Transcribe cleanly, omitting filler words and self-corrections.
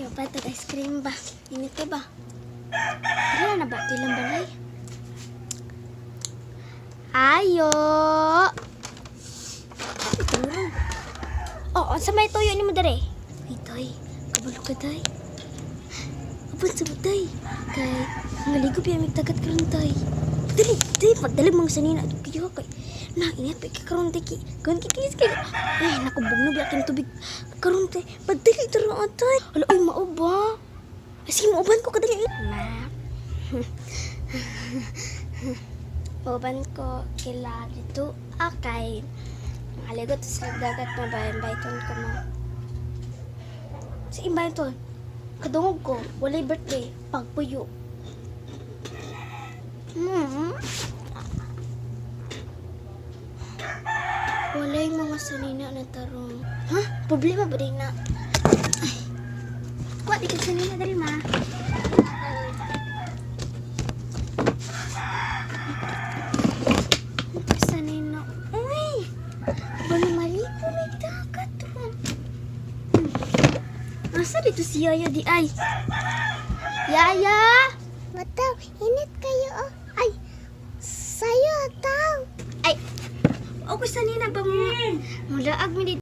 Kaya pa ito ice cream ba? Init ka ba? Kaya na ba? Tilang balay? Ayo! Ito mo rin. Oo, sa may toyo ni mo dere. Ay, tay. Kabalo ka, tay. Abang sa mo, tay. Kay, ngaligop yan, magtagat ka rin, tay. Dali, tay. Pagdalag mga sanina. Kaya, kay, ingat pa ikakaroon, tay. Gawin kikis kayo. Ay, nakubog na biyakin tubig. Karoon, tay. Pagdali ito rin, tay. Alo, ay, mauba. Sige, mauban ko, kadali. Ma. Mauban ko, kila dito, akay. Aligot sa dagat na bayan-bayton ko mo. Sa imbayton, kadungog ko, walay birthday, pagpuyo. Walay mga sanina na tarong. Ha? Problema ba rin na? Ay. Kuha, di ka sanina dali, ma. Sanina. Uy! Bano maliko may dagat doon. Asa dito si Yaya di ay? Yaya! Mataw, init kayo oh. Ay, sayo taw. Ay! Okay, sanina ba mo? Mulaag mi dito.